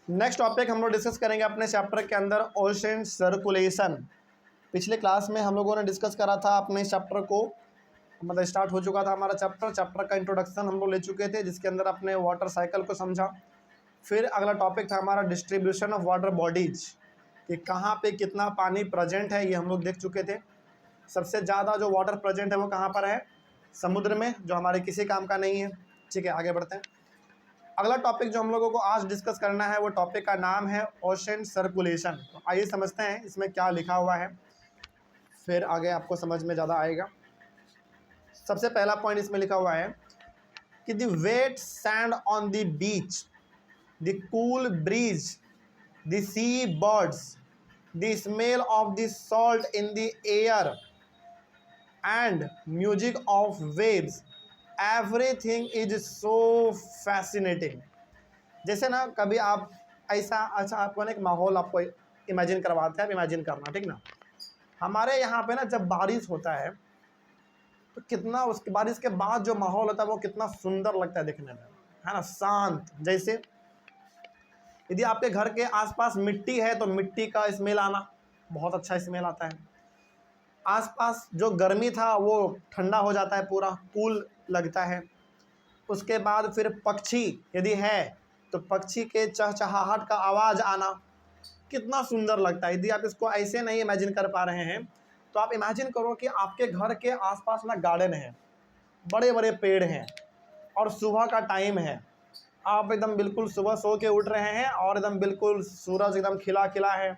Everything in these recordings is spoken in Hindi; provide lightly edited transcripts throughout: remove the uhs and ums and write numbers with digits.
नेक्स्ट टॉपिक हम लोग डिस्कस करेंगे अपने चैप्टर के अंदर ओशन सर्कुलेशन। पिछले क्लास में हम लोगों ने डिस्कस करा था अपने चैप्टर को, मतलब स्टार्ट हो चुका था हमारा चैप्टर का इंट्रोडक्शन हम लोग ले चुके थे, जिसके अंदर अपने वाटर साइकिल को समझा। फिर अगला टॉपिक था हमारा डिस्ट्रीब्यूशन ऑफ वाटर बॉडीज, कि कहाँ पे कितना पानी प्रेजेंट है, ये हम लोग देख चुके थे। सबसे ज़्यादा जो वाटर प्रेजेंट है वो कहाँ पर है? समुद्र में, जो हमारे किसी काम का नहीं है। ठीक है, आगे बढ़ते हैं। अगला टॉपिक जो हम लोगों को आज डिस्कस करना है वो टॉपिक का नाम है ओशन सर्कुलेशन। तो आइए समझते हैं इसमें क्या लिखा हुआ है, फिर आगे आपको समझ में ज़्यादा आएगा। सबसे पहला पॉइंट इसमें लिखा हुआ है कि the wet sand on the beach, the cool breeze, the sea birds, the smell of the salt in the air and music of waves, everything is so fascinating. जैसे ना कभी आप ऐसा, अच्छा आपको ना एक माहौल आपको इमेजिन करवाते हैं, आप इमेजिन करना, ठीक ना। हमारे यहाँ पे ना जब बारिश होता है तो कितना, उसके बारिश के बाद जो माहौल होता है वो कितना सुंदर लगता है देखने में, है ना, शांत। जैसे यदि आपके घर के आसपास मिट्टी है तो मिट्टी का स्मेल आना, बहुत अच्छा स्मेल आता है। आसपास जो गर्मी था वो ठंडा हो जाता है, पूरा कूल लगता है। उसके बाद फिर पक्षी यदि है तो पक्षी के चहचहाहट का आवाज़ आना कितना सुंदर लगता है। यदि आप इसको ऐसे नहीं इमेजिन कर पा रहे हैं तो आप इमेजिन करो कि आपके घर के आसपास ना गार्डन है, बड़े बड़े पेड़ हैं और सुबह का टाइम है। आप एकदम बिल्कुल सुबह सो के उठ रहे हैं और एकदम बिल्कुल सूरज एकदम खिला खिला है,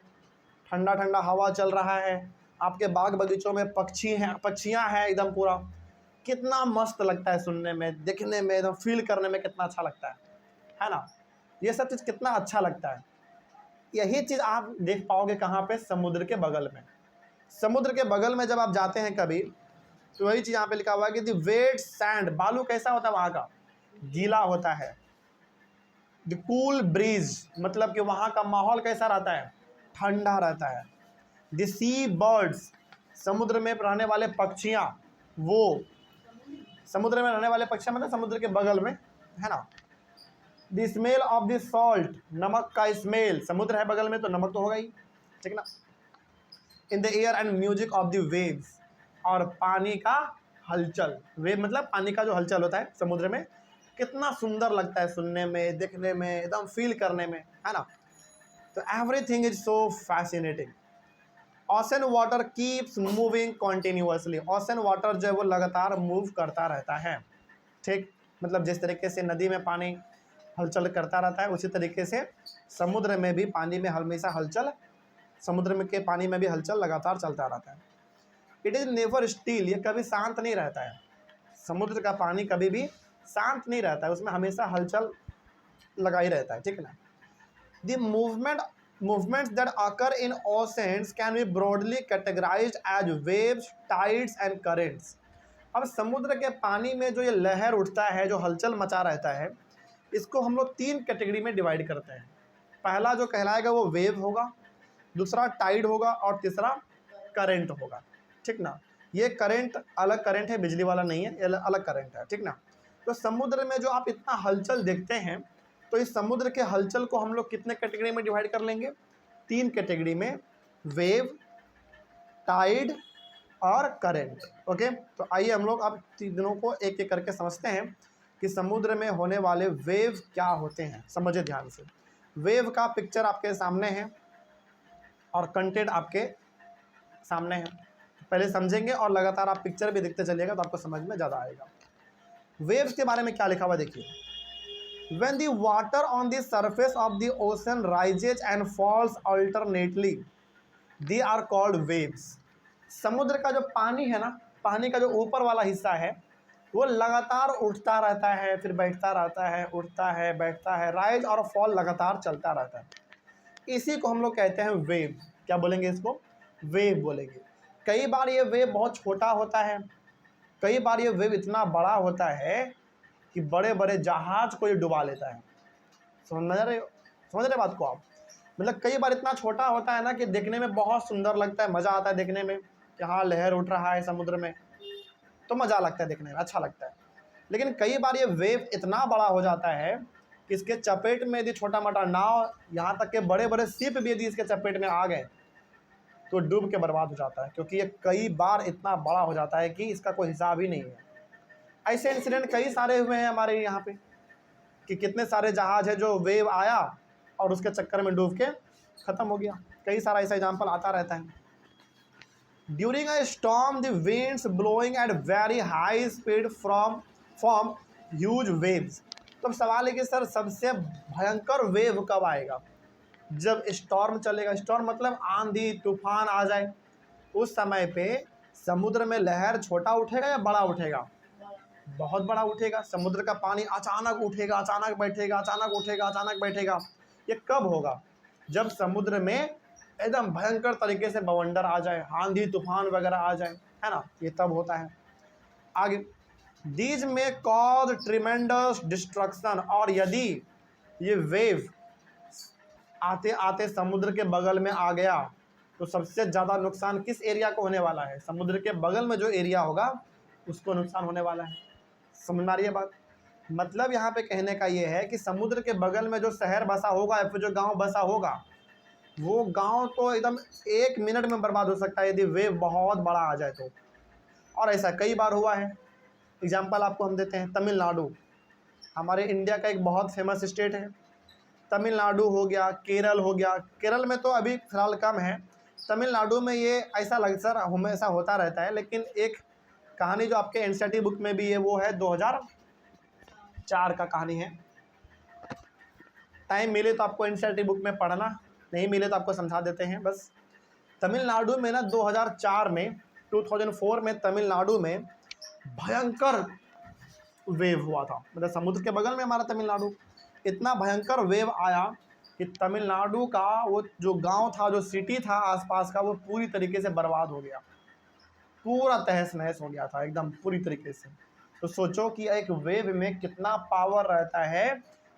ठंडा ठंडा हवा चल रहा है, आपके बाग बगीचों में पक्षियाँ हैं एकदम पूरा। कितना मस्त लगता है सुनने में, देखने में, एकदम फील करने में कितना अच्छा लगता है ना। ये सब चीज़ कितना अच्छा लगता है। यही चीज़ आप देख पाओगे कहाँ पे? समुद्र के बगल में। समुद्र के बगल में जब आप जाते हैं कभी तो वही चीज़ यहाँ पे लिखा हुआ है कि द वेट सैंड, बालू कैसा होता है वहाँ का? गीला होता है। द कूल ब्रीज, मतलब कि वहाँ का माहौल कैसा रहता है? ठंडा रहता है। द सी बर्ड्स, समुद्र में रहने वाले पक्षियाँ, वो समुद्र में रहने वाले पक्षी मतलब समुद्र के बगल में, है ना। The smell of the salt, नमक का स्मेल, समुद्र है बगल में तो नमक तो होगा ही, ठीक ना। इन the air and music of the waves, और पानी का हलचल, वेव मतलब पानी का जो हलचल होता है समुद्र में, कितना सुंदर लगता है सुनने में, देखने में, एकदम फील करने में, है ना। तो everything is so fascinating. Ocean water keeps moving continuously, ocean water जो है वो लगातार मूव करता रहता है, ठीक। मतलब जिस तरीके से नदी में पानी हलचल करता रहता है उसी तरीके से समुद्र में भी पानी में हमेशा हलचल, समुद्र में के पानी में भी हलचल लगातार चलता रहता है। इट इज़ नेवर स्टिल, ये कभी शांत नहीं रहता है। समुद्र का पानी कभी भी शांत नहीं रहता है, उसमें हमेशा हलचल लगा ही रहता है, ठीक है ना। The movements that occur in oceans can be broadly categorized as waves, tides and currents। अब समुद्र के पानी में जो ये लहर उठता है, जो हलचल मचा रहता है, इसको हम लोग 3 कैटेगरी में डिवाइड करते हैं। पहला जो कहलाएगा वो वेव होगा, दूसरा टाइड होगा और तीसरा करंट होगा, ठीक ना। ये करंट अलग करंट है, बिजली वाला नहीं है, ये अलग करंट है, ठीक ना। तो समुद्र में जो आप इतना हलचल देखते हैं, तो इस समुद्र के हलचल को हम लोग कितने कैटेगरी में डिवाइड कर लेंगे? 3 कैटेगरी में, वेव, टाइड और करंट। ओके, तो आइए हम लोग अब तीनों को एक एक करके समझते हैं कि समुद्र में होने वाले वेव क्या होते हैं। समझिए ध्यान से। वेव का पिक्चर आपके सामने है और कंटेंट आपके सामने है। पहले समझेंगे और लगातार आप पिक्चर भी देखते चलिएगा तो आपको समझ में ज़्यादा आएगा। वेव्स के बारे में क्या लिखा हुआ देखिए। When the water on the surface of the ocean rises and falls alternately, they are called waves। समुद्र का जो पानी है ना, पानी का जो ऊपर वाला हिस्सा है वो लगातार उठता रहता है, फिर बैठता रहता है, उठता है, बैठता है, राइज और फॉल लगातार चलता रहता है। इसी को हम लोग कहते हैं वेव। क्या बोलेंगे इसको? वेव बोलेंगे। कई बार ये वेव बहुत छोटा होता है, कई बार ये वेव इतना बड़ा होता है कि बड़े बड़े जहाज को ये डुबा लेता है। समझ रहे बात को आप? मतलब कई बार इतना छोटा होता है ना कि देखने में बहुत सुंदर लगता है, मज़ा आता है देखने में कि हाँ लहर उठ रहा है समुद्र में, तो मज़ा लगता है देखने में, अच्छा लगता है। लेकिन कई बार ये वेव इतना बड़ा हो जाता है इसके चपेट में यदि छोटा मोटा नाव, यहाँ तक के बड़े बड़े शिप भी यदि इसके चपेट में आ गए तो डूब के बर्बाद हो जाता है, क्योंकि ये कई बार इतना बड़ा हो जाता है कि इसका कोई हिसाब ही नहीं है। ऐसे इंसिडेंट कई सारे हुए हैं हमारे यहाँ पे कि कितने सारे जहाज है जो वेव आया और उसके चक्कर में डूब के ख़त्म हो गया। कई सारा ऐसा एग्जाम्पल आता रहता है। During a storm the winds blowing at very high speed from huge waves. तो अब सवाल है कि सर सबसे भयंकर वेव कब आएगा? जब स्टॉर्म चलेगा। स्टॉर्म मतलब आंधी तूफान आ जाए, उस समय पे समुद्र में लहर छोटा उठेगा या बड़ा उठेगा? बहुत बड़ा उठेगा। समुद्र का पानी अचानक उठेगा, अचानक बैठेगा, अचानक उठेगा, अचानक बैठेगा। ये कब होगा? जब समुद्र में एकदम भयंकर तरीके से बवंडर आ जाए, आंधी तूफान वगैरह आ जाए, है ना, ये तब होता है। आगे, दीज में कॉज ट्रिमेंडस डिस्ट्रक्शन। और यदि ये वेव आते आते समुद्र के बगल में आ गया तो सबसे ज़्यादा नुकसान किस एरिया को होने वाला है? समुद्र के बगल में जो एरिया होगा उसको नुकसान होने वाला है। समझ में आ रही है बात? मतलब यहाँ पे कहने का ये है कि समुद्र के बगल में जो शहर बसा होगा या फिर जो गांव बसा होगा, वो गांव तो एकदम 1 मिनट में बर्बाद हो सकता है यदि वेव बहुत बड़ा आ जाए तो। और ऐसा कई बार हुआ है। एग्जाम्पल आपको हम देते हैं, तमिलनाडु हमारे इंडिया का एक बहुत फेमस स्टेट है। तमिलनाडु हो गया, केरल हो गया। केरल में तो अभी फिलहाल कम है, तमिलनाडु में ये ऐसा सर हमेशा होता रहता है। लेकिन एक कहानी जो आपके एनसीईआरटी बुक में भी है वो है 2004 का कहानी है। टाइम मिले तो आपको एनसीईआरटी बुक में पढ़ना, नहीं मिले तो आपको समझा देते हैं बस। तमिलनाडु में ना 2004 में तमिलनाडु में भयंकर वेव हुआ था। मतलब समुद्र के बगल में हमारा तमिलनाडु, इतना भयंकर वेव आया कि तमिलनाडु का वो जो गांव था, जो सिटी था आसपास का, वो पूरी तरीके से बर्बाद हो गया, पूरा तहस नहस हो गया था एकदम पूरी तरीके से। तो सोचो कि एक वेव में कितना पावर रहता है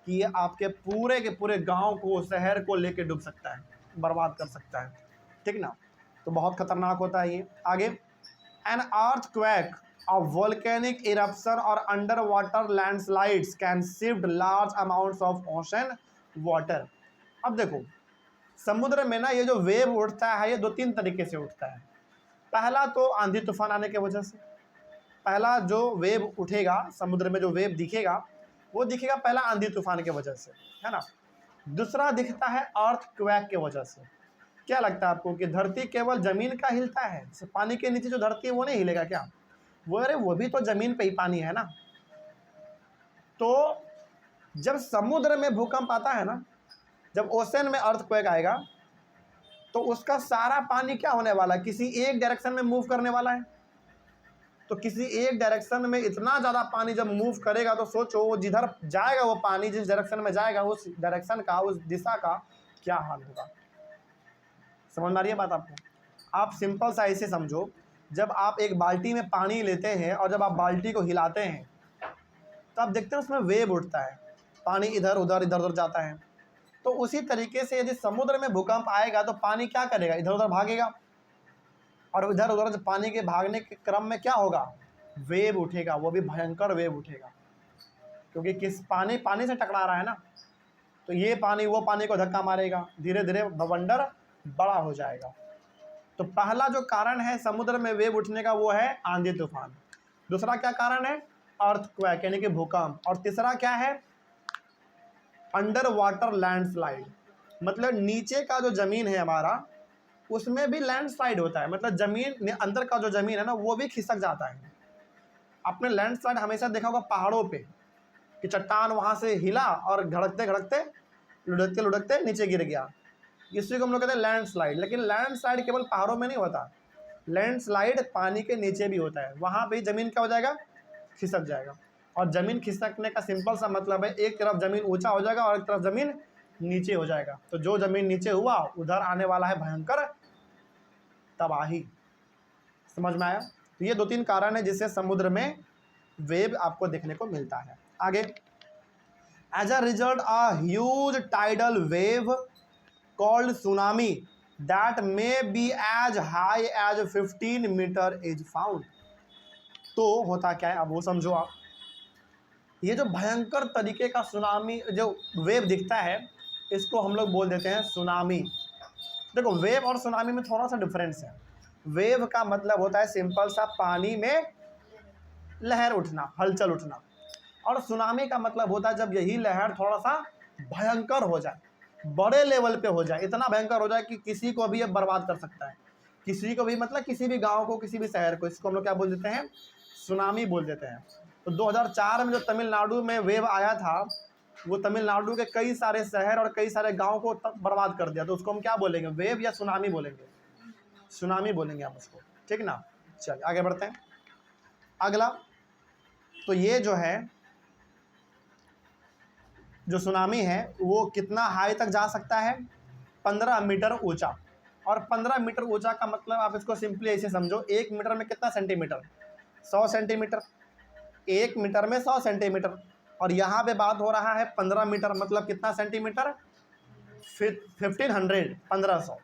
कि ये आपके पूरे के पूरे गांव को, शहर को लेके डूब सकता है, बर्बाद कर सकता है, ठीक ना। तो बहुत खतरनाक होता है ये। आगे, an earthquake, a volcanic eruption or underwater landslides can shift large amounts of ocean water। अब देखो समुद्र में ना ये जो वेव उठता है ये 2-3 तरीके से उठता है। पहला तो आंधी तूफान आने की वजह से, पहला जो वेव उठेगा समुद्र में, जो वेव दिखेगा वो दिखेगा पहला आंधी तूफान की वजह से, है ना। दूसरा दिखता है अर्थक्वेक की वजह से। क्या लगता है आपको कि धरती केवल जमीन का हिलता है? पानी के नीचे जो धरती है वो नहीं हिलेगा क्या? वो भी तो जमीन पे ही पानी है ना। तो जब समुद्र में भूकंप आता है ना, जब ओशन में अर्थक्वेक आएगा तो उसका सारा पानी क्या होने वाला है? किसी एक डायरेक्शन में मूव करने वाला है। तो किसी एक डायरेक्शन में इतना ज़्यादा पानी जब मूव करेगा तो सोचो वो जिधर जाएगा, वो पानी जिस डायरेक्शन में जाएगा, उस डायरेक्शन का, उस दिशा का क्या हाल होगा। समझ में आ रही है बात आपको? आप सिंपल सा ऐसे समझो, जब आप एक बाल्टी में पानी लेते हैं और जब आप बाल्टी को हिलाते हैं तो आप देखते हैं उसमें वेव उठता है, पानी इधर उधर इधर उधर जाता है। तो उसी तरीके से यदि समुद्र में भूकंप आएगा तो पानी क्या करेगा? इधर उधर भागेगा, और इधर उधर पानी के भागने के क्रम में क्या होगा? वेव उठेगा, वो भी भयंकर वेव उठेगा, क्योंकि किस पानी पानी से टकरा रहा है ना। तो ये पानी वो पानी को धक्का मारेगा, धीरे धीरे बवंडर बड़ा हो जाएगा। तो पहला जो कारण है समुद्र में वेव उठने का वो है आंधी तूफान। दूसरा क्या कारण है? अर्थक्वेक यानी कि भूकंप। और तीसरा क्या है? Under water landslide. मतलब नीचे का जो जमीन है हमारा, उसमें भी लैंडस्लाइड होता है। मतलब जमीन अंदर का जो जमीन है ना वो भी खिसक जाता है। आपने लैंडस्लाइड हमेशा देखा होगा पहाड़ों पे कि चट्टान वहां से हिला और धड़कते धड़कते लुढ़कते लुढ़कते नीचे गिर गया, इसी को हम लोग कहते हैं लैंडस्लाइड। लेकिन लैंडस्लाइड केवल पहाड़ों में नहीं होता, लैंडस्लाइड पानी के नीचे भी होता है। वहाँ पे जमीन क्या हो जाएगा? खिसक जाएगा। और ज़मीन खिसकने का सिंपल सा मतलब है, एक तरफ ज़मीन ऊंचा हो जाएगा और एक तरफ ज़मीन नीचे हो जाएगा। तो जो ज़मीन नीचे हुआ उधर आने वाला है भयंकर तबाही। समझ में आया? तो ये 2-3 कारण है जिससे समुद्र में वेव आपको देखने को मिलता है। आगे, as a result a huge tidal wave called tsunami that may be as high as 15 metre is found. तो होता क्या है अब वो समझो आप। ये जो भयंकर तरीके का सुनामी जो वेव दिखता है, इसको हम लोग बोल देते हैं सुनामी। देखो, वेव और सुनामी में थोड़ा सा डिफरेंस है। वेव का मतलब होता है सिंपल सा पानी में लहर उठना, हलचल उठना, और सुनामी का मतलब होता है जब यही लहर थोड़ा सा भयंकर हो जाए, बड़े लेवल पे हो जाए, इतना भयंकर हो जाए कि किसी को भी ये बर्बाद कर सकता है, किसी को भी, मतलब किसी भी गांव को, किसी भी शहर को। इसको हम लोग क्या बोल देते हैं? सुनामी बोल देते हैं। तो 2004 में जो तमिलनाडु में वेव आया था, वो तमिलनाडु के कई सारे शहर और कई सारे गाँव को बर्बाद कर दिया। तो उसको हम क्या बोलेंगे? वेव या सुनामी बोलेंगे? सुनामी बोलेंगे हम उसको, ठीक ना। चलिए आगे बढ़ते हैं। अगला, तो ये जो है, जो सुनामी है वो कितना हाई तक जा सकता है? 15 मीटर ऊंचा। और 15 मीटर ऊंचा का मतलब आप इसको सिंपली ऐसे समझो, 1 मीटर में कितना सेंटीमीटर? 100 सेंटीमीटर। 1 मीटर में 100 सेंटीमीटर। और यहाँ पे बात हो रहा है 15 मीटर, मतलब कितना सेंटीमीटर? 1500, 1500।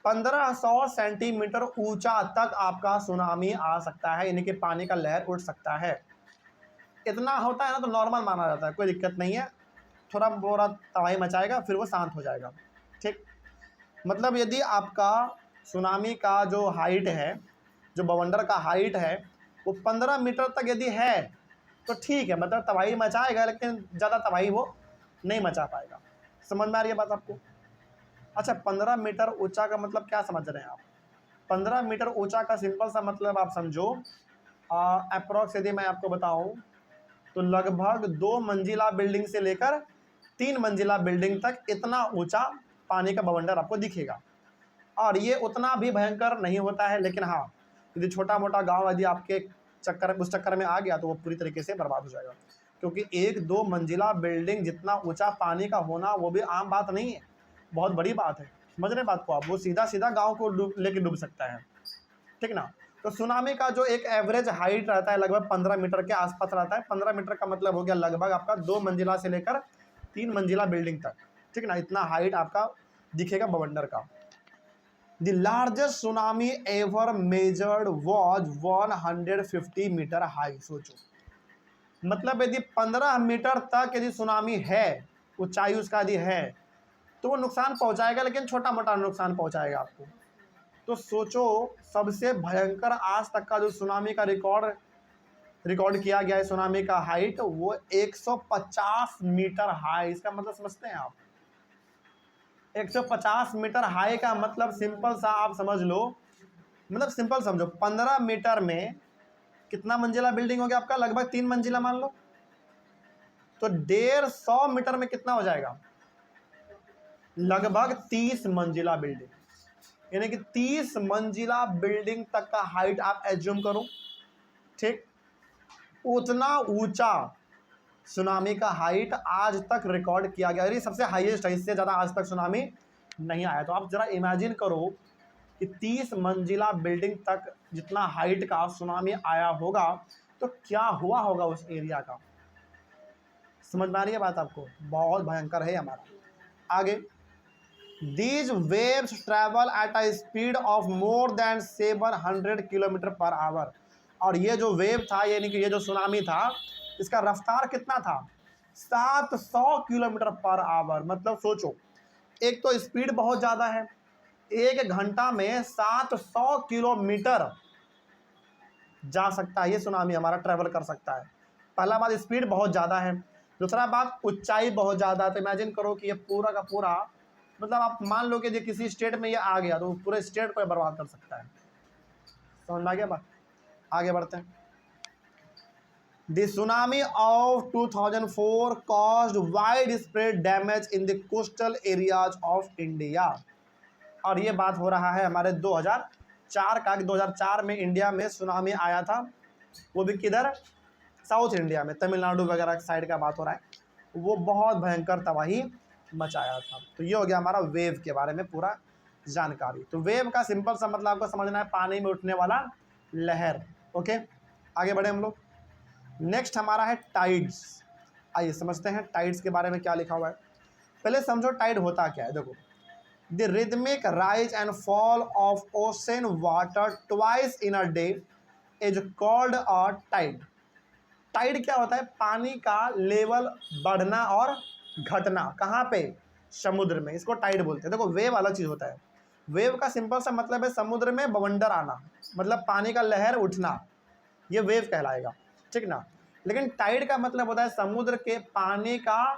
1500 सेंटीमीटर ऊंचा तक आपका सुनामी आ सकता है, यानी कि पानी का लहर उठ सकता है। इतना होता है ना तो नॉर्मल माना जाता है, कोई दिक्कत नहीं है। थोड़ा बोरा तबाही मचाएगा, फिर वो शांत हो जाएगा, ठीक। मतलब यदि आपका सुनामी का जो हाइट है, जो बवंडर का हाइट है, वो 15 मीटर तक यदि है तो ठीक है, मतलब तबाही मचाएगा, लेकिन ज़्यादा तबाही वो नहीं मचा पाएगा। समझ में आ रही है बात आपको? अच्छा, 15 मीटर ऊंचा का मतलब क्या समझ रहे हैं आप? 15 मीटर ऊंचा का सिंपल सा मतलब आप समझो, अप्रोक्स यदि मैं आपको बताऊं तो लगभग 2 मंजिला बिल्डिंग से लेकर 3 मंजिला बिल्डिंग तक इतना ऊंचा पानी का बवंडर आपको दिखेगा। और ये उतना भी भयंकर नहीं होता है, लेकिन हाँ, यदि छोटा मोटा गांव यदि आपके उस चक्कर में आ गया तो वो पूरी तरीके से बर्बाद हो जाएगा। क्योंकि 1-2 मंजिला बिल्डिंग जितना ऊंचा पानी का होना वो भी आम बात नहीं है, बहुत बड़ी बात है। समझ रहे बात को आप? वो सीधा सीधा गाँव को लेके डूब सकता है, ठीक ना। तो सुनामी का जो एक एवरेज हाइट रहता है लगभग 15 मीटर के आसपास रहता है। 15 मीटर का मतलब हो गया लगभग आपका 2 मंजिला से लेकर 3 मंजिला बिल्डिंग तक, ठीक ना। इतना हाइट आपका दिखेगा बवंडर का। The largest tsunami ever measured was 150 metre high. सोचो, मतलब यदि 15 मीटर तक यदि सुनामी है, ऊंचाई उसका यदि है, तो वो नुकसान पहुंचाएगा, लेकिन छोटा मोटा नुकसान पहुंचाएगा आपको। तो सोचो, सबसे भयंकर आज तक का जो सुनामी का रिकॉर्ड किया गया है, सुनामी का हाइट वो 150 मीटर हाई। इसका मतलब समझते हैं आप? 150 मीटर हाई का मतलब सिंपल सा आप समझ लो, मतलब सिंपल समझो, 15 मीटर में कितना मंजिला बिल्डिंग हो गया आपका? लगभग 3 मंजिला मान लो। तो 150 मीटर में कितना हो जाएगा? लगभग 30 मंजिला बिल्डिंग, यानी कि 30 मंजिला बिल्डिंग तक का हाइट आप एज्यूम करो, ठीक। उतना ऊंचा सुनामी का हाइट आज तक रिकॉर्ड किया गया, ये सबसे हाईएस्ट है, इससे ज़्यादा आज तक सुनामी नहीं आया। तो आप जरा इमेजिन करो कि 30 मंजिला बिल्डिंग तक जितना हाइट का सुनामी आया होगा, तो क्या हुआ होगा उस एरिया का। समझ में आ रही है बात आपको? बहुत भयंकर है हमारा। आगे, these waves travel at a speed of more than 700 kilometre per hour. और ये जो वेव था, यानी कि ये जो सुनामी था, इसका रफ्तार कितना था? 700 किलोमीटर पर आवर। मतलब सोचो, एक तो स्पीड बहुत ज़्यादा है, 1 घंटा में 700 किलोमीटर जा सकता है ये सुनामी, हमारा ट्रैवल कर सकता है। पहला बात, स्पीड बहुत ज़्यादा है। दूसरा बात, ऊंचाई बहुत ज़्यादा है। तो इमेजिन करो कि ये पूरा का पूरा, मतलब आप मान लो कि ये किसी स्टेट में ये आ गया तो पूरे स्टेट को बर्बाद कर सकता है। समझ में आ गया बात? आगे बढ़ते हैं। The tsunami of 2004 caused widespread damage in the coastal areas of India। और ये बात हो रहा है हमारे 2004 का। 2004 में इंडिया में सुनामी आया था, वो भी किधर? साउथ इंडिया में, तमिलनाडु वगैरह साइड का बात हो रहा है। वो बहुत भयंकर तबाही मचाया था। तो ये हो गया हमारा वेव के बारे में पूरा जानकारी। तो वेव का सिंपल सा मतलब आपको समझना है, पानी में उठने वाला लहर। ओके, आगे बढ़े हम लोग। नेक्स्ट हमारा है टाइड्स। आइए समझते हैं टाइड्स के बारे में क्या लिखा हुआ है। पहले समझो टाइड होता क्या है। देखो, the rhythmic rise and fall of ocean water twice in a day is called a tide. Tide क्या होता है? पानी का लेवल बढ़ना और घटना। कहाँ पे? समुद्र में। इसको टाइड बोलते हैं। देखो वेव अलग चीज़ होता है। वेव का सिंपल सा मतलब है समुद्र में बवंडर आना, मतलब पानी का लहर उठना, ये वेव कहलाएगा, ठीक ना। लेकिन टाइड का मतलब होता है समुद्र के पानी का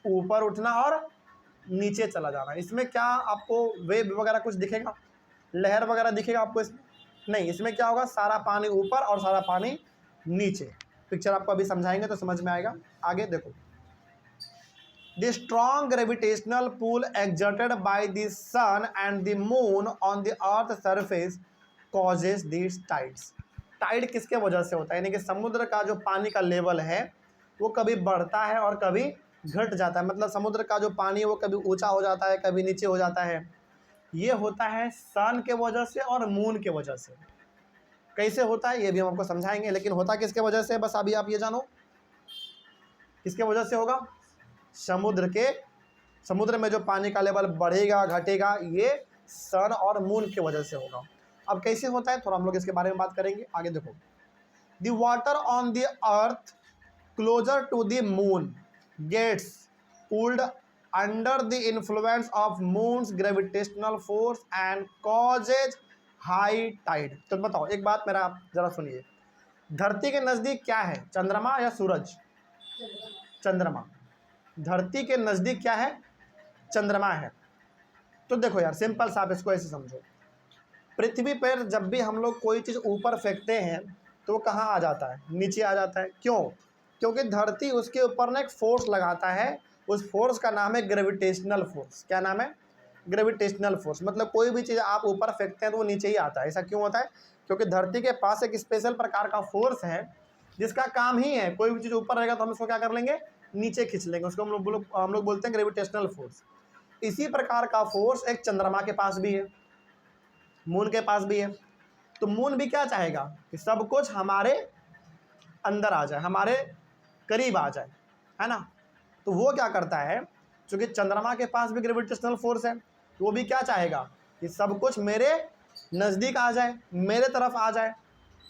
ऊपर उठना और नीचे चला जाना। इसमें क्या आपको वेव वगैरह कुछ दिखेगा, लहर वगैरह दिखेगा आपको इसमें? नहीं। इसमें क्या होगा? सारा पानी ऊपर और सारा पानी नीचे। पिक्चर आपको अभी समझाएंगे तो समझ में आएगा। आगे देखो, the strong gravitational pull exerted by the sun and the moon on the earth surface causes these tides। Tide किसके वजह से होता है? यानी कि समुद्र का जो पानी का लेवल है वो कभी बढ़ता है और कभी घट जाता है। मतलब समुद्र का जो पानी है वो कभी ऊंचा हो जाता है, कभी नीचे हो जाता है। ये होता है सन के वजह से और मून के वजह से। कैसे होता है ये भी हम आपको समझाएंगे, लेकिन होता किसके वजह से बस अभी आप ये जानो, किसके वजह से होगा? समुद्र में जो पानी का लेवल बढ़ेगा घटेगा ये सन और मून की वजह से होगा। अब कैसे होता है थोड़ा हम लोग इसके बारे में बात करेंगे। आगे देखो, the water on the earth closer to the moon gets pulled under the influence of moon's gravitational force and causes high tide. तो बताओ एक बात मेरा जरा सुनिए, धरती के नज़दीक क्या है? चंद्रमा या सूरज? चंद्रमा। धरती के नज़दीक क्या है? चंद्रमा है। तो देखो यार सिंपल सा, आप इसको ऐसे समझो, पृथ्वी पर जब भी हम लोग कोई चीज़ ऊपर फेंकते हैं तो वो कहाँ आ जाता है? नीचे आ जाता है। क्यों? क्योंकि धरती उसके ऊपर ना एक फोर्स लगाता है, उस फोर्स का नाम है ग्रेविटेशनल फोर्स। क्या नाम है? Gravitational force. मतलब कोई भी चीज़ आप ऊपर फेंकते हैं तो वो नीचे ही आता है। ऐसा क्यों होता है? क्योंकि धरती के पास एक स्पेशल प्रकार का फोर्स है जिसका काम ही है कोई भी चीज़ ऊपर रहेगा तो हम उसको क्या कर लेंगे? नीचे खींच लेंगे। उसको हम लोग बोलते हैं ग्रेविटेशनल फोर्स। इसी प्रकार का फोर्स एक चंद्रमा के पास भी है, मून के पास भी है। तो मून भी क्या चाहेगा? कि सब कुछ हमारे अंदर आ जाए, हमारे करीब आ जाए, है ना। तो वो क्या करता है, क्योंकि चंद्रमा के पास भी ग्रेविटेशनल फोर्स है तो वो भी क्या चाहेगा? कि सब कुछ मेरे नज़दीक आ जाए, मेरे तरफ आ जाए।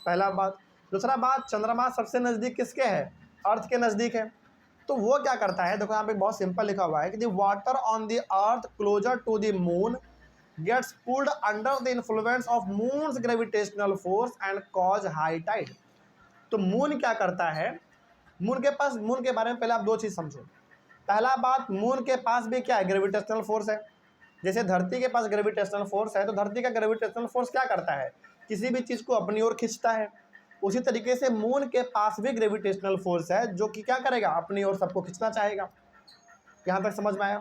पहला बात। दूसरा बात, चंद्रमा सबसे नज़दीक किसके है? अर्थ के नज़दीक है। तो वो क्या करता है, देखो यहाँ पे बहुत सिंपल लिखा हुआ है कि the water on the earth closer to the moon gets pulled under the influence of moon's gravitational force and cause high tide. तो मून क्या करता है? मून के बारे में पहले आप दो चीज़ समझो। पहला बात, मून के पास भी क्या है? ग्रेविटेशनल फोर्स है। जैसे धरती के पास ग्रेविटेशनल फोर्स है तो धरती का ग्रेविटेशनल फोर्स क्या करता है? किसी भी चीज़ को अपनी ओर खींचता है। उसी तरीके से मून के पास भी ग्रेविटेशनल फोर्स है जो कि क्या करेगा? अपनी ओर सबको खींचना चाहेगा। यहाँ तक समझ में आया?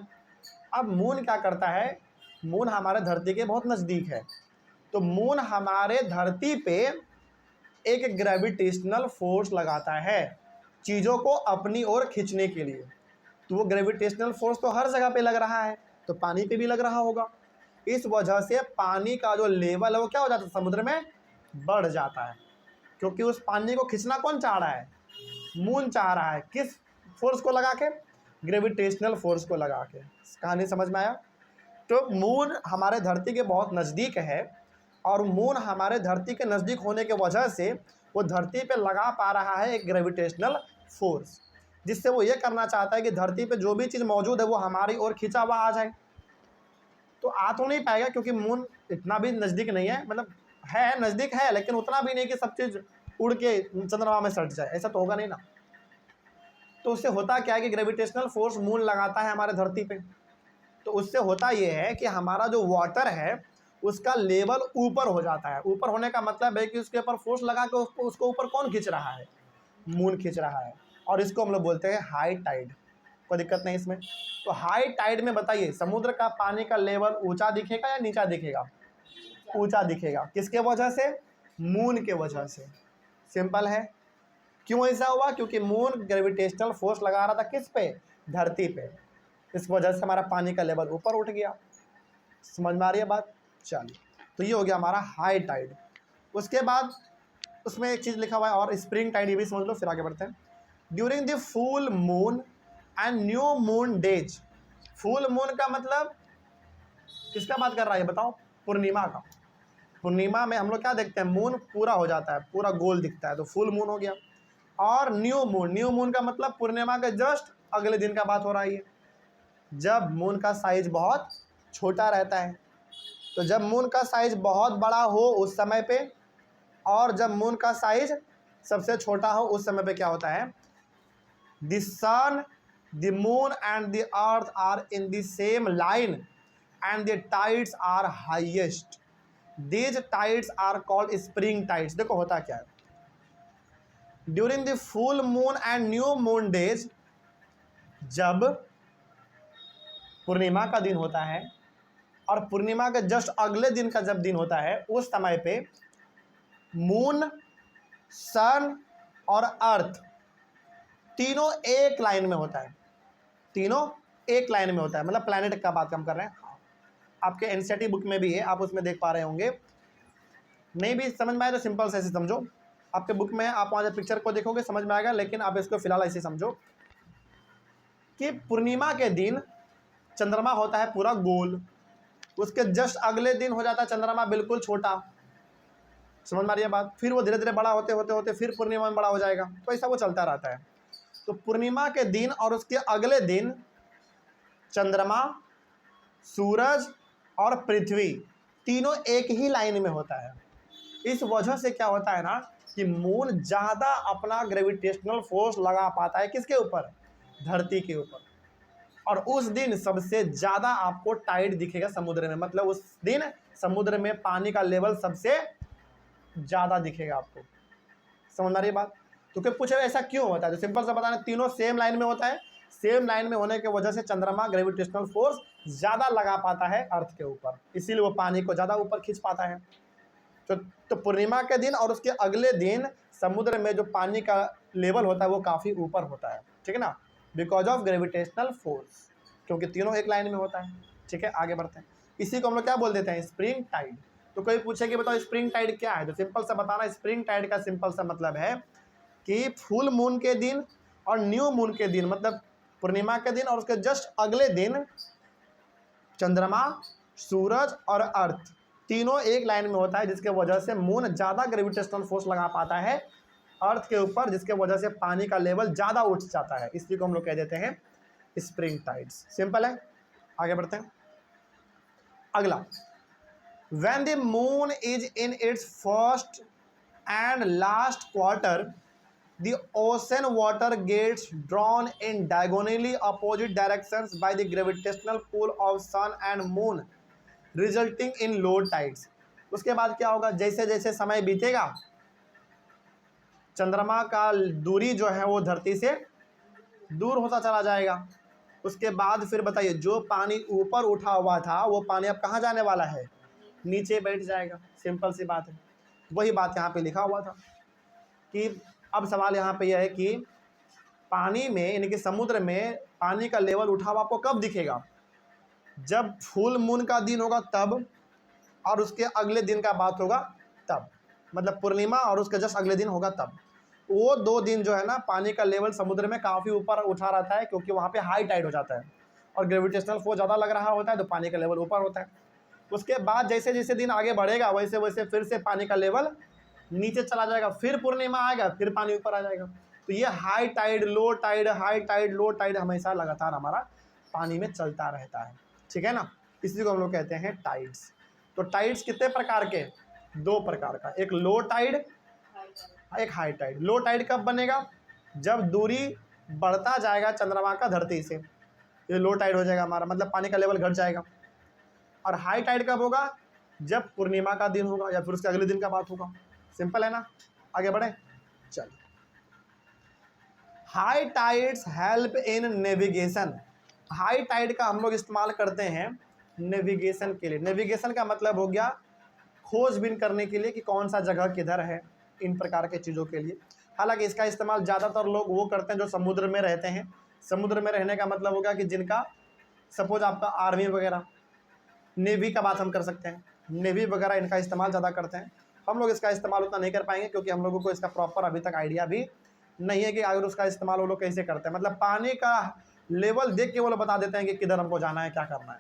अब मून क्या करता है? मून हमारे धरती के बहुत नज़दीक है तो मून हमारे धरती पे एक ग्रेविटेशनल फोर्स लगाता है चीज़ों को अपनी ओर खींचने के लिए। तो वो ग्रेविटेशनल फोर्स तो हर जगह पे लग रहा है, तो पानी पे भी लग रहा होगा। इस वजह से पानी का जो लेवल है वो क्या हो जाता है? समुद्र में बढ़ जाता है। क्योंकि उस पानी को खींचना कौन चाह रहा है? मून चाह रहा है। किस फोर्स को लगा के? ग्रेविटेशनल फोर्स को लगा के। कहानी समझ में आया? तो मून हमारे धरती के बहुत नज़दीक है और मून हमारे धरती के नज़दीक होने के वजह से वो धरती पे लगा पा रहा है एक ग्रेविटेशनल फोर्स, जिससे वो ये करना चाहता है कि धरती पे जो भी चीज़ मौजूद है वो हमारी ओर खींचा हुआ आ जाए। तो आ तो नहीं पाएगा क्योंकि मून इतना भी नज़दीक नहीं है, मतलब है नज़दीक है लेकिन उतना भी नहीं कि सब चीज़ उड़ के चंद्रमा में सट जाए, ऐसा तो होगा नहीं ना। तो उससे होता क्या है कि ग्रेविटेशनल फोर्स मून लगाता है हमारे धरती पे, तो उससे होता ये है कि हमारा जो वाटर है उसका लेवल ऊपर हो जाता है। ऊपर होने का मतलब है कि उसके ऊपर फोर्स लगा के उसको ऊपर कौन खींच रहा है? मून खींच रहा है। और इसको हम लोग बोलते हैं हाई टाइड। कोई दिक्कत नहीं इसमें। तो हाई टाइड में बताइए समुद्र का पानी का लेवल ऊंचा दिखेगा या नीचा दिखेगा? ऊंचा दिखेगा। किसके वजह से? मून के वजह से। सिंपल है। क्यों ऐसा हुआ? क्योंकि मून ग्रेविटेशनल फोर्स लगा रहा था किस पे? धरती पे। इस वजह से हमारा पानी का लेवल ऊपर उठ गया। समझ में आ रही है बात? चलिए, तो ये हो गया हमारा हाई टाइड। उसके बाद उसमें एक चीज़ लिखा हुआ है और स्प्रिंग टाइड, ये भी समझ लो, फिर आगे बढ़ते हैं। During the full moon and new moon days. Full moon का मतलब किसका बात कर रहा है बताओ? पूर्णिमा का। पूर्णिमा में हम लोग क्या देखते हैं? मून पूरा हो जाता है, पूरा गोल दिखता है, तो फुल मून हो गया। और न्यू मून का मतलब पूर्णिमा के जस्ट अगले दिन का बात हो रहा है, जब मून का साइज बहुत छोटा रहता है। तो जब मून का साइज बहुत बड़ा हो उस समय पे, और जब मून का साइज सबसे छोटा हो उस समय पे क्या होता है, the sun, the moon and the earth are in the same line and the tides are highest. These tides are called spring tides. देखो होता क्या है, during the full moon and new moon days, जब पूर्णिमा का दिन होता है और पूर्णिमा के जस्ट अगले दिन का जब दिन होता है, उस समय पे मून, सन और अर्थ तीनों एक लाइन में होता है। तीनों एक लाइन में होता है, मतलब प्लैनेट का बात हम कर रहे हैं। आपके एनसीईआरटी बुक में भी है, आप उसमें देख पा रहे होंगे। नहीं भी समझ में आए तो सिंपल से ऐसे समझो, आपके बुक में आप वहाँ जब पिक्चर को देखोगे समझ में आएगा, लेकिन आप इसको फिलहाल ऐसे समझो कि पूर्णिमा के दिन चंद्रमा होता है पूरा गोल, उसके जस्ट अगले दिन हो जाता है चंद्रमा बिल्कुल छोटा। समझ में आ रही है बात? फिर वो धीरे धीरे बड़ा होते होते होते फिर पूर्णिमा में बड़ा हो जाएगा, तो ऐसा वो चलता रहता है। तो पूर्णिमा के दिन और उसके अगले दिन चंद्रमा, सूरज और पृथ्वी तीनों एक ही लाइन में होता है। इस वजह से क्या होता है ना कि मून ज़्यादा अपना ग्रेविटेशनल फोर्स लगा पाता है किसके ऊपर, धरती के ऊपर। और उस दिन सबसे ज़्यादा आपको टाइड दिखेगा समुद्र में, मतलब उस दिन समुद्र में पानी का लेवल सबसे ज़्यादा दिखेगा आपको। समझ में आ रही बात? तो क्या पूछे ऐसा क्यों होता है, तो सिंपल सा बताना, तीनों सेम लाइन में होता है। सेम लाइन में होने की वजह से चंद्रमा ग्रेविटेशनल फोर्स ज़्यादा लगा पाता है अर्थ के ऊपर, इसीलिए वो पानी को ज़्यादा ऊपर खींच पाता है। तो पूर्णिमा के दिन और उसके अगले दिन समुद्र में जो पानी का लेवल होता है वो काफ़ी ऊपर होता है, ठीक है ना, बिकॉज ऑफ ग्रेविटेशनल फोर्स, क्योंकि तीनों एक लाइन में होता है। ठीक है, आगे बढ़ते हैं। इसी को हम लोग क्या बोल देते हैं, स्प्रिंग टाइड। तो कोई पूछे कि बताओ स्प्रिंग टाइड क्या है, तो सिंपल सा बताना, स्प्रिंग टाइड का सिंपल सा मतलब है कि फुल मून के दिन और न्यू मून के दिन, मतलब पूर्णिमा के दिन और उसके जस्ट अगले दिन चंद्रमा, सूरज और अर्थ तीनों एक लाइन में होता है, जिसके वजह से मून ज़्यादा ग्रेविटेशनल फोर्स लगा पाता है अर्थ के ऊपर, जिसके वजह से पानी का लेवल ज़्यादा उठ जाता है। इसलिए को हम लोग कह देते हैं स्प्रिंग टाइड्स। सिंपल है, आगे बढ़ते हैं। अगला, when the moon is in its first and last quarter, the ocean water gets drawn in diagonally opposite directions by the gravitational pull of sun and moon, resulting in low tides। उसके बाद क्या होगा, जैसे जैसे समय बीतेगा चंद्रमा का दूरी जो है वो धरती से दूर होता चला जाएगा। उसके बाद फिर बताइए, जो पानी ऊपर उठा हुआ था वो पानी अब कहाँ जाने वाला है, नीचे बैठ जाएगा। सिंपल सी बात है, वही बात यहाँ पे लिखा हुआ था कि अब सवाल यहाँ पे यह है कि पानी में यानी कि समुद्र में पानी का लेवल उठा हुआ आपको कब दिखेगा, जब फुल मून का दिन होगा तब, और उसके अगले दिन का बात होगा तब, मतलब पूर्णिमा और उसके जस्ट अगले दिन होगा तब। वो 2 दिन जो है ना पानी का लेवल समुद्र में काफ़ी ऊपर उठा रहता है, क्योंकि वहाँ पे हाई टाइड हो जाता है और ग्रेविटेशनल फोर्स ज़्यादा लग रहा होता है, तो पानी का लेवल ऊपर होता है। उसके बाद जैसे जैसे दिन आगे बढ़ेगा वैसे वैसे फिर से पानी का लेवल नीचे चला जाएगा, फिर पूर्णिमा आएगा, फिर पानी ऊपर आ जाएगा। तो ये high tide low tide, high tide low tide हमेशा लगातार हमारा पानी में चलता रहता है, ठीक है ना। इसी को हम लोग कहते हैं टाइड्स। तो टाइड्स कितने प्रकार के, 2 प्रकार का, एक लो टाइड, एक हाई टाइड। लो टाइड कब बनेगा, जब दूरी बढ़ता जाएगा चंद्रमा का धरती से, ये लो टाइड हो जाएगा हमारा, मतलब पानी का लेवल घट जाएगा। और हाई टाइड कब होगा, जब पूर्णिमा का दिन होगा या फिर उसके अगले दिन का बात होगा। सिंपल है ना, आगे बढ़े चलिए। High tides help in navigation. High tide का हम लोग इस्तेमाल करते हैं नेविगेशन के लिए। नेविगेशन का मतलब हो गया खोजबीन करने के लिए कि कौन सा जगह किधर है, इन प्रकार के चीज़ों के लिए। हालांकि इसका इस्तेमाल ज़्यादातर लोग वो करते हैं जो समुद्र में रहते हैं। समुद्र में रहने का मतलब हो गया कि जिनका सपोज आपका आर्मी वगैरह, नेवी का बात हम कर सकते हैं, नेवी वगैरह इनका इस्तेमाल ज़्यादा करते हैं। हम लोग इसका इस्तेमाल उतना नहीं कर पाएंगे क्योंकि हम लोगों को इसका प्रॉपर अभी तक आइडिया भी नहीं है कि अगर उसका इस्तेमाल वो लोग कैसे करते हैं। मतलब पानी का लेवल देख के वो लोग बता देते हैं कि किधर हमको जाना है, क्या करना है,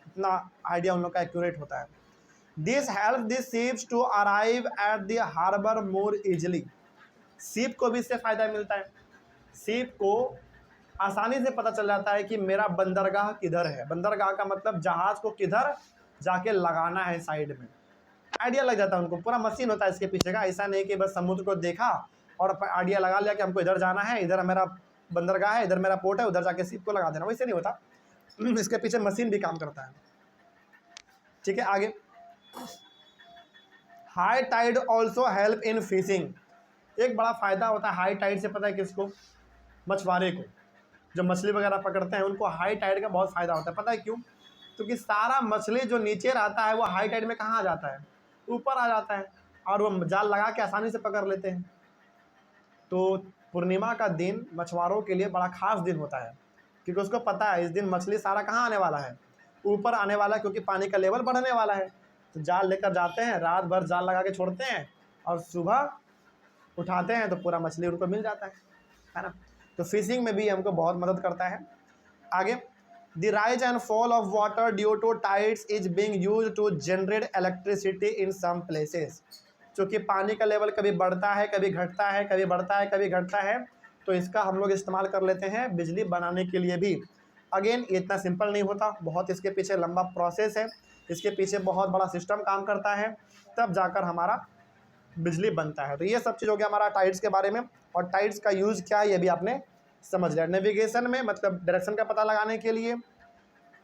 इतना आइडिया उन लोग का एक्यूरेट होता है। This help this ships to arrive at the harbour more easily. सीप को भी इससे फ़ायदा मिलता है। सीप को आसानी से पता चल जाता है कि मेरा बंदरगाह किधर है। बंदरगाह का मतलब जहाज़ को किधर जाके लगाना है साइड में, आइडिया लग जाता है उनको। पूरा मशीन होता है इसके पीछे का, ऐसा नहीं कि बस समुद्र को देखा और आइडिया लगा लिया कि हमको इधर जाना है, इधर मेरा बंदरगाह है, इधर मेरा पोर्ट है, उधर जाके सीप को लगा देना, वैसे नहीं होता। इसके पीछे मशीन भी काम करता है। ठीक है, आगे। High tide also help in fishing. एक बड़ा फ़ायदा होता है हाई टाइड से, पता है किसको? मछुआरे को। जो मछली वगैरह पकड़ते हैं उनको हाई टाइड का बहुत फ़ायदा होता है। पता है क्यों? क्योंकि सारा मछली जो नीचे रहता है वो हाई टाइड में कहाँ आ जाता है? ऊपर आ जाता है, और वो जाल लगा के आसानी से पकड़ लेते हैं। तो पूर्णिमा का दिन मछुआरों के लिए बड़ा खास दिन होता है, क्योंकि उसको पता है इस दिन मछली सारा कहाँ आने वाला है? ऊपर आने वाला है, क्योंकि पानी का लेवल बढ़ने वाला है। तो जाल लेकर जाते हैं, रात भर जाल लगा के छोड़ते हैं, और सुबह उठाते हैं तो पूरा मछली उनको मिल जाता है ना। तो फिशिंग में भी हमको बहुत मदद करता है। आगे, the rise and fall of water due to tides is being used to generate electricity in some places. क्योंकि पानी का लेवल कभी बढ़ता है, कभी घटता है, कभी बढ़ता है, कभी घटता है, तो इसका हम लोग इस्तेमाल कर लेते हैं बिजली बनाने के लिए भी। अगेन, ये इतना सिंपल नहीं होता, बहुत इसके पीछे लंबा प्रोसेस है, इसके पीछे बहुत बड़ा सिस्टम काम करता है, तब जाकर हमारा बिजली बनता है। तो ये सब चीज़ हो गया हमारा टाइड्स के बारे में। और टाइड्स का यूज़ क्या है ये भी आपने समझ लिया। नेविगेशन में मतलब डायरेक्शन का पता लगाने के लिए,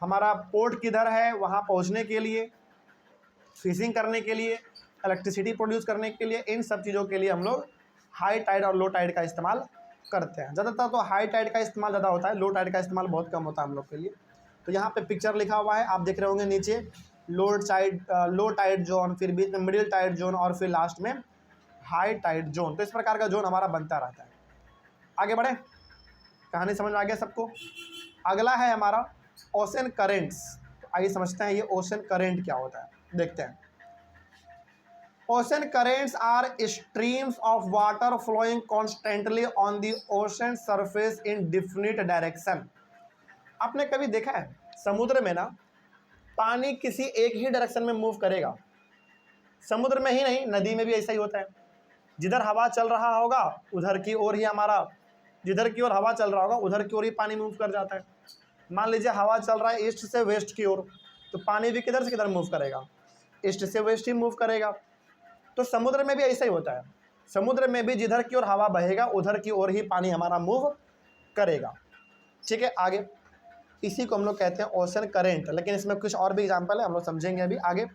हमारा पोर्ट किधर है वहाँ पहुँचने के लिए, फिशिंग करने के लिए, इलेक्ट्रिसिटी प्रोड्यूस करने के लिए, इन सब चीज़ों के लिए हम लोग हाई टाइड और लो टाइड का इस्तेमाल करते हैं। ज़्यादातर तो हाई टाइड का इस्तेमाल ज़्यादा होता है, लो टाइड का इस्तेमाल बहुत कम होता है हम लोग के लिए। तो यहाँ पे पिक्चर लिखा हुआ है, आप देख रहे होंगे नीचे, लो टाइड जोन, फिर बीच में मिडिल टाइड जोन, और फिर लास्ट में हाई टाइड जोन। तो इस प्रकार का जोन हमारा बनता रहता है। आगे बढ़े, कहानी समझ में आ गया सबको? अगला है हमारा ओशन करेंट्स। तो आइए समझते हैं ये ओशन करेंट क्या होता है, देखते हैं। Ocean currents are streams of water flowing constantly on the ocean surface in definite direction. आपने कभी देखा है समुद्र में ना, पानी किसी एक ही डायरेक्शन में मूव करेगा? समुद्र में ही नहीं, नदी में भी ऐसा ही होता है। जिधर हवा चल रहा होगा उधर की ओर ही हमारा, जिधर की ओर हवा चल रहा होगा उधर की ओर ही पानी मूव कर जाता है। मान लीजिए हवा चल रहा है ईस्ट से वेस्ट की ओर, तो पानी भी किधर से किधर मूव करेगा? ईस्ट से वेस्ट ही मूव करेगा। तो समुद्र में भी ऐसा ही होता है। समुद्र में भी जिधर की ओर हवा बहेगा उधर की ओर ही पानी हमारा मूव करेगा। ठीक है, आगे। इसी को हम लोग कहते हैं ओशन करेंट, लेकिन इसमें कुछ और भी एग्जाम्पल है, हम लोग समझेंगे अभी आगे।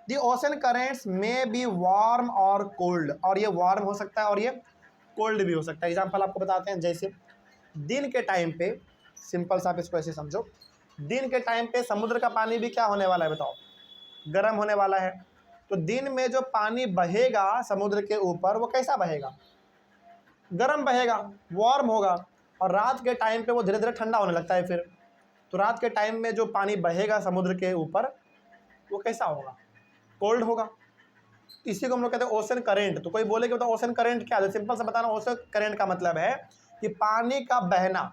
दी ओशन करेंट्स में बी वार्म और कोल्ड, और ये वार्म हो सकता है और ये कोल्ड भी हो सकता है। एग्जाम्पल आपको बताते हैं, जैसे दिन के टाइम पे, सिंपल सा आप इसको ऐसे समझो, दिन के टाइम पे समुद्र का पानी भी क्या होने वाला है बताओ? गर्म होने वाला है। तो दिन में जो पानी बहेगा समुद्र के ऊपर वो कैसा बहेगा? गर्म बहेगा, वार्म होगा। और रात के टाइम पे वो धीरे धीरे ठंडा होने लगता है फिर। तो रात के टाइम में जो पानी बहेगा समुद्र के ऊपर वो कैसा होगा? कोल्ड होगा। इसी को हम लोग कहते हैं ओशन करेंट। तो कोई बोले कि बताओ ओशन करेंट क्या है? सिंपल सा बताना, ओशन करेंट का मतलब है कि पानी का बहना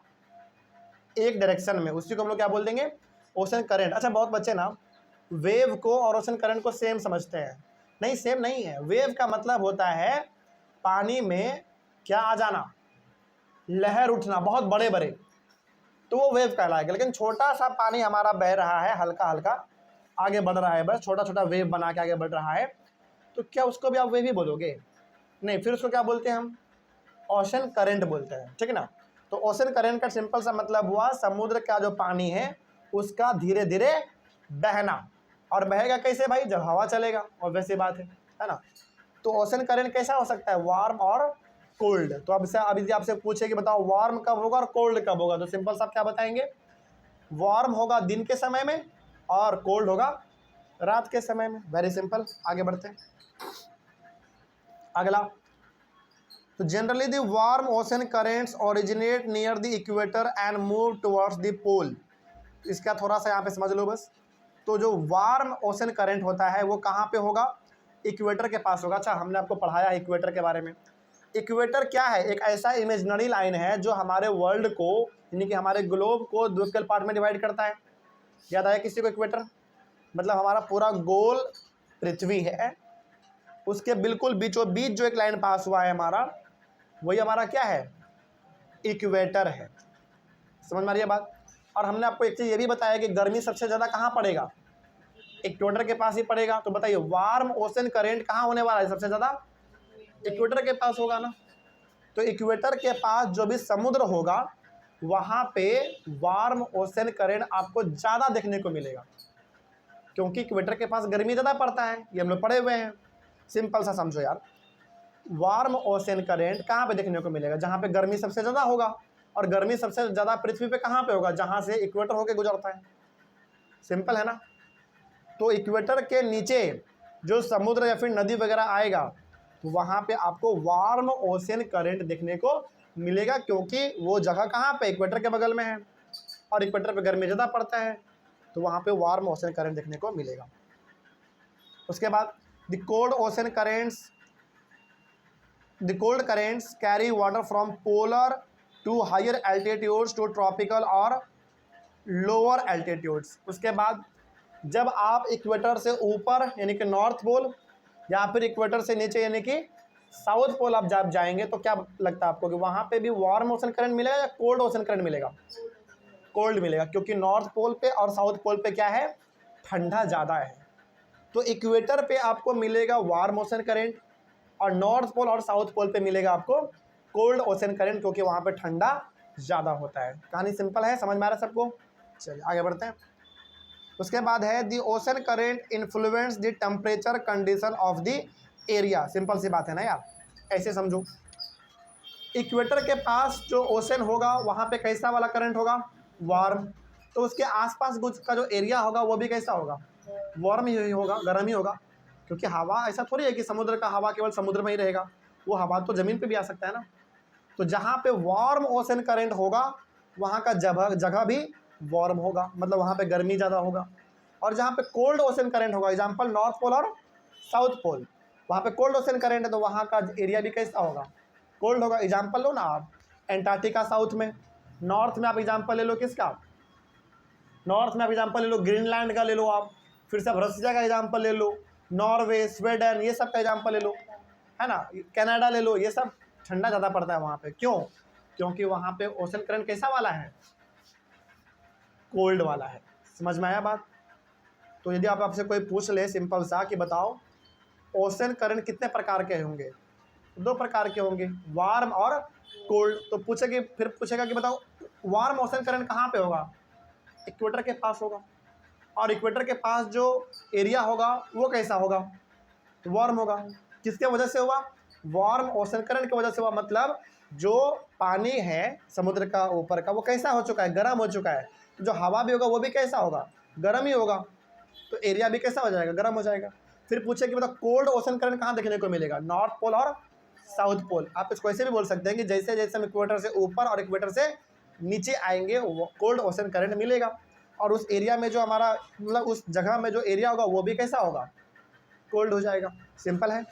एक डायरेक्शन में, उसी को हम लोग क्या बोल देंगे? Ocean current. अच्छा, बहुत बच्चे ना वेव को और ओशन करंट को सेम समझते हैं। नहीं, सेम नहीं है। वेव का मतलब होता है पानी में क्या आ जाना, लहर उठना, बहुत बड़े बड़े, तो वो वेव कहलाएगा। लेकिन छोटा सा पानी हमारा बह रहा है, हल्का हल्का आगे बढ़ रहा है, बस छोटा छोटा वेव बना के आगे बढ़ रहा है, तो क्या उसको भी आप वेव ही बोलोगे? नहीं, फिर उसको क्या बोलते हैं हम? ओशन करंट बोलते हैं। ठीक है ना। तो ओशन करंट का सिंपल सा मतलब हुआ समुद्र का जो पानी है उसका धीरे धीरे बहना। और बहेगा कैसे भाई? जब हवा चलेगा, और वैसी बात है ना। तो ओशन करंट कैसा हो सकता है? वार्म और कोल्ड। तो अब से अभी आपसे पूछे कि बताओ वार्म कब होगा और कोल्ड कब होगा, तो सिंपल सा आप क्या बताएंगे? वार्म होगा दिन के समय में और कोल्ड होगा रात के समय में। वेरी सिंपल, आगे बढ़ते हैं। अगला, तो generally the warm ocean currents originate near the equator and move towards the pole. इसका थोड़ा सा यहाँ पे समझ लो बस। तो जो वार्म ओशन करंट होता है वो कहाँ पे होगा? इक्वेटर के पास होगा। अच्छा, हमने आपको पढ़ाया इक्वेटर के बारे में। इक्वेटर क्या है? एक ऐसा इमेजिनरी लाइन है जो हमारे वर्ल्ड को, यानी कि हमारे ग्लोब को दो इक्वल पार्ट में डिवाइड करता है। याद आया किसी को इक्वेटर? मतलब हमारा पूरा गोल पृथ्वी है, उसके बिल्कुल बीचों बीच जो एक लाइन पास हुआ है हमारा, वही हमारा क्या है, इक्वेटर है। समझ में आ रही है बात। और हमने आपको एक चीज़ ये भी बताया कि गर्मी सबसे ज़्यादा कहाँ पड़ेगा, इक्वेटर के पास ही पड़ेगा। तो बताइए वार्म ओशन करेंट कहाँ होने वाला है सबसे ज़्यादा, इक्वेटर के पास होगा ना। तो इक्वेटर के पास जो भी समुद्र होगा वहाँ पे वार्म ओशन करेंट आपको ज़्यादा देखने को मिलेगा, क्योंकि इक्वेटर के पास गर्मी ज़्यादा पड़ता है, ये हम लोग पढ़े हुए हैं। सिंपल सा समझो यार, वार्म ओशन करेंट कहाँ पे देखने को मिलेगा, जहाँ पे गर्मी सबसे ज़्यादा होगा। और गर्मी सबसे ज़्यादा पृथ्वी पे कहाँ पे होगा, जहाँ से इक्वेटर होके गुजरता है। सिंपल है ना। तो इक्वेटर के नीचे जो समुद्र या फिर नदी वगैरह आएगा, तो वहाँ पे आपको वार्म ओशन करंट देखने को मिलेगा, क्योंकि वो जगह कहाँ पे, इक्वेटर के बगल में है और इक्वेटर पे गर्मी ज़्यादा पड़ता है, तो वहाँ पे वार्म ओशन करंट देखने को मिलेगा। उसके बाद the cold ocean currents, the cold currents carry water from polar to higher altitudes to tropical और लोअर एल्टीट्यूड्स। उसके बाद जब आप इक्वेटर से ऊपर यानी कि नॉर्थ पोल या फिर इक्वेटर से नीचे यानी कि साउथ पोल आप जब जाएंगे, तो क्या लगता है आपको कि वहाँ पे भी वार्म ओशन करंट मिलेगा या कोल्ड ओशन करंट मिलेगा, कोल्ड मिलेगा, क्योंकि नॉर्थ पोल पे और साउथ पोल पे क्या है, ठंडा ज़्यादा है। तो इक्वेटर पे आपको मिलेगा वार्म ओशन करंट और नॉर्थ पोल और साउथ पोल पे मिलेगा आपको कोल्ड ओशन करंट, क्योंकि वहाँ पे ठंडा ज़्यादा होता है। कहानी सिंपल है, समझ में आ रहा है सबको। चलिए आगे बढ़ते हैं। उसके बाद है the ocean current influence the temperature condition of the area. Simple सी बात है ना यार, ऐसे समझो। इक्वेटर के पास जो ओशन होगा वहाँ पे कैसा वाला करंट होगा, वार्म। तो उसके आसपास का जो एरिया होगा वो भी कैसा होगा, वार्म ही होगा, गर्म ही होगा, क्योंकि हवा ऐसा थोड़ी है कि समुद्र का हवा केवल समुद्र में ही रहेगा, वो हवा तो ज़मीन पे भी आ सकता है ना। तो जहाँ पे वार्म ओशन करंट होगा वहाँ का जगह भी वार्म होगा, मतलब वहाँ पे गर्मी ज़्यादा होगा। और जहाँ पे कोल्ड ओशन करंट होगा, एग्जांपल नॉर्थ पोल और साउथ पोल, वहाँ पे कोल्ड ओशन करंट है तो वहाँ का एरिया भी कैसा होगा, कोल्ड होगा। एग्जांपल लो ना आप एंटार्क्टिका साउथ में, नॉर्थ में आप एग्जांपल ले लो किसका, नॉर्थ में आप एग्जांपल ले लो ग्रीनलैंड का ले लो आप, फिर से आप रसिया का एग्जांपल ले लो, नॉर्वे, स्वीडन, ये सब का एग्जांपल ले लो, है ना, कनाडा ले लो, ये सब ठंडा ज़्यादा पड़ता है वहाँ पे। क्यों, क्योंकि वहाँ पे ओशन करंट कैसा वाला है, कोल्ड वाला है। समझ में आया बात। तो यदि आप आपसे कोई पूछ ले सिंपल सा कि बताओ ओशन करंट कितने प्रकार के होंगे, दो प्रकार के होंगे, वार्म और कोल्ड। तो पूछेगी, फिर पूछेगा कि बताओ वार्म ओशन करंट कहाँ पे होगा, इक्वेटर के पास होगा। और इक्वेटर के पास जो एरिया होगा वो कैसा होगा, वार्म होगा। किसके वजह से हुआ, वार्म ओशन करंट की वजह से हुआ, मतलब जो पानी है समुद्र का ऊपर का वो कैसा हो चुका है, गर्म हो चुका है। तो जो हवा भी होगा वो भी कैसा होगा, गर्म ही होगा, तो एरिया भी कैसा हो जाएगा, गर्म हो जाएगा। फिर पूछे कि मतलब कोल्ड ओशन करंट कहाँ देखने को मिलेगा, नॉर्थ पोल और साउथ पोल। आप इसको ऐसे भी बोल सकते हैं कि जैसे जैसे हम इक्वेटर से ऊपर और इक्वेटर से नीचे आएंगे कोल्ड ओशन करंट मिलेगा, और उस एरिया में जो हमारा मतलब उस जगह में जो एरिया होगा वो भी कैसा होगा, कोल्ड हो जाएगा। सिंपल है।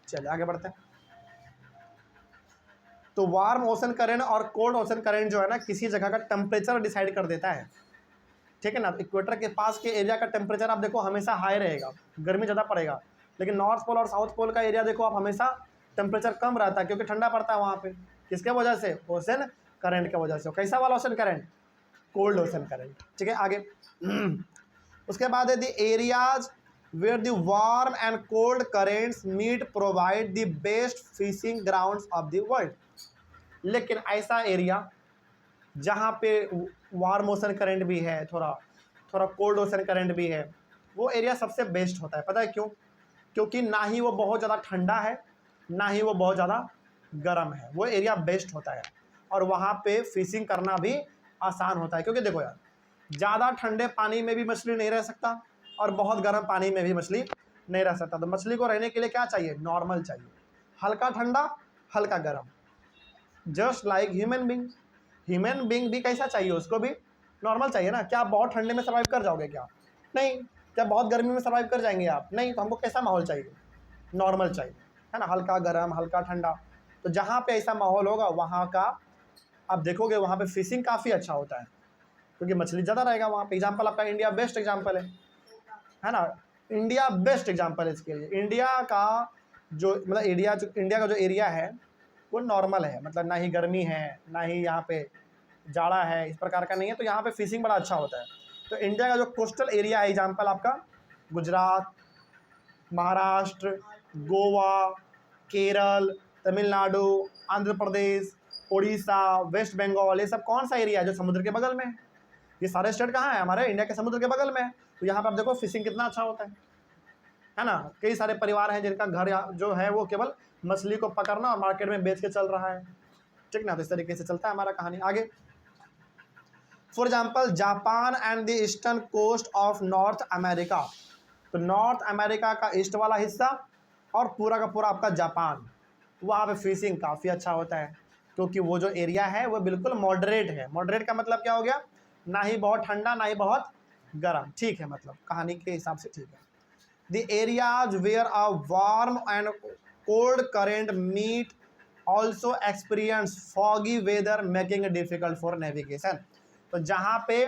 चलिए आगे बढ़ते हैं। तो वार्म ओशन करंट और कोल्ड ओशन करंट जो है ना, किसी जगह का टेम्परेचर डिसाइड कर देता है, ठीक है ना। इक्वेटर के पास के एरिया का टेम्परेचर आप देखो हमेशा हाई रहेगा, गर्मी ज़्यादा पड़ेगा, लेकिन नॉर्थ पोल और साउथ पोल का एरिया देखो आप हमेशा टेम्परेचर कम रहता है, क्योंकि ठंडा पड़ता है वहाँ पे। किसके वजह से, ओशन करंट के वजह से। कैसा वाला ocean current, cold ocean current. ठीक है आगे। उसके बाद है the areas where the warm and cold currents meet provide the best fishing grounds of the world. लेकिन ऐसा एरिया जहाँ पे वार्म ओशन करंट भी है, थोड़ा कोल्ड ओशन करंट भी है, वो एरिया सबसे बेस्ट होता है। पता है क्यों, क्योंकि ना ही वो बहुत ज़्यादा ठंडा है ना ही वो बहुत ज़्यादा गर्म है, वो एरिया बेस्ट होता है। और वहाँ पे फिशिंग करना भी आसान होता है, क्योंकि देखो यार ज़्यादा ठंडे पानी में भी मछली नहीं रह सकता और बहुत गर्म पानी में भी मछली नहीं रह सकता। तो मछली को रहने के लिए क्या चाहिए, नॉर्मल चाहिए, हल्का ठंडा हल्का गर्म, just like human being. Human being भी कैसा चाहिए, उसको भी नॉर्मल चाहिए ना। क्या आप बहुत ठंडे में सर्वाइव कर जाओगे, क्या नहीं। क्या बहुत गर्मी में सर्वाइव कर जाएंगे आप, नहीं। तो हमको कैसा माहौल चाहिए, नॉर्मल चाहिए, है ना, हल्का गर्म हल्का ठंडा। तो जहाँ पे ऐसा माहौल होगा वहाँ का आप देखोगे वहाँ पे फिशिंग काफ़ी अच्छा होता है, क्योंकि मछली ज़्यादा रहेगा वहाँ पे। एग्जाम्पल आपका इंडिया बेस्ट एग्जाम्पल है ना, इंडिया बेस्ट एग्जाम्पल है इसके लिए। इंडिया का जो मतलब एरिया, जो इंडिया का जो एरिया है वो नॉर्मल है, मतलब ना ही गर्मी है ना ही यहाँ पे जाड़ा है, इस प्रकार का नहीं है, तो यहाँ पे फिशिंग बड़ा अच्छा होता है। तो इंडिया का जो कोस्टल एरिया है, एग्जाम्पल आपका गुजरात, महाराष्ट्र, गोवा, केरल, तमिलनाडु, आंध्र प्रदेश, उड़ीसा, वेस्ट बंगाल, ये सब कौन सा एरिया है जो समुद्र के बगल में है? ये सारे स्टेट कहाँ है? हमारे इंडिया के समुद्र के बगल में है। तो यहाँ पर आप देखो फिशिंग कितना अच्छा होता है ना। कई सारे परिवार हैं जिनका घर जो है वो केवल मछली को पकड़ना और मार्केट में बेच के चल रहा है, ठीक ना। तो इस तरीके से चलता है हमारा कहानी आगे। For example Japan and the eastern coast of North America. तो नॉर्थ अमेरिका का ईस्ट वाला हिस्सा और पूरा का पूरा आपका जापान, वहाँ पे फिशिंग काफ़ी अच्छा होता है, क्योंकि वो जो एरिया है वो बिल्कुल मॉडरेट है। मॉडरेट का मतलब क्या हो गया? ना ही बहुत ठंडा ना ही बहुत गर्म, ठीक है, मतलब कहानी के हिसाब से ठीक है। The areas where a warm and cold current meet also experience foggy weather making difficult for navigation. तो जहाँ पे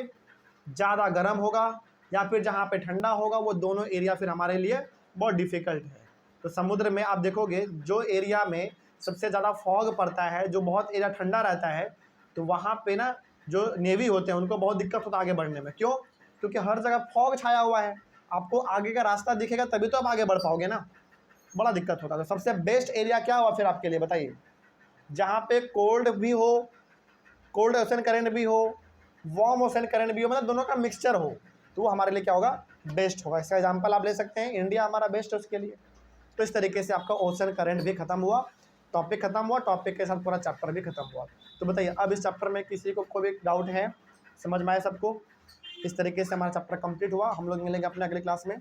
ज़्यादा गर्म होगा या फिर जहाँ पे ठंडा होगा, वो दोनों एरिया फिर हमारे लिए बहुत डिफ़िकल्ट है। तो समुद्र में आप देखोगे जो एरिया में सबसे ज़्यादा फॉग पड़ता है, जो बहुत एरिया ठंडा रहता है, तो वहाँ पे ना जो नेवी होते हैं उनको बहुत दिक्कत होता है आगे बढ़ने में। क्यों? क्योंकि हर जगह फॉग छाया हुआ है, आपको आगे का रास्ता दिखेगा तभी तो आप आगे बढ़ पाओगे ना, बड़ा दिक्कत होता है। तो सबसे बेस्ट एरिया क्या हुआ फिर आपके लिए बताइए? जहाँ पे कोल्ड भी हो, कोल्ड ओशन करंट भी हो, वार्म ओशन करंट भी हो, मतलब दोनों का मिक्सचर हो, तो वो हमारे लिए क्या होगा? बेस्ट होगा। इसका एग्जांपल आप ले सकते हैं, इंडिया हमारा बेस्ट है उसके लिए। तो इस तरीके से आपका ओशन करंट भी खत्म हुआ, टॉपिक खत्म हुआ, टॉपिक के साथ पूरा चैप्टर भी खत्म हुआ। तो बताइए अब इस चैप्टर में किसी को कोई भी डाउट है? समझ में आया सबको? इस तरीके से हमारा चैप्टर कंप्लीट हुआ। हम लोग मिलेंगे अपने अगले क्लास में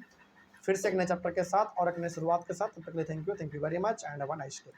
फिर से एक नए चैप्टर के साथ और एक नए शुरुआत के साथ। तब तक के लिए thank you very much and have a nice day.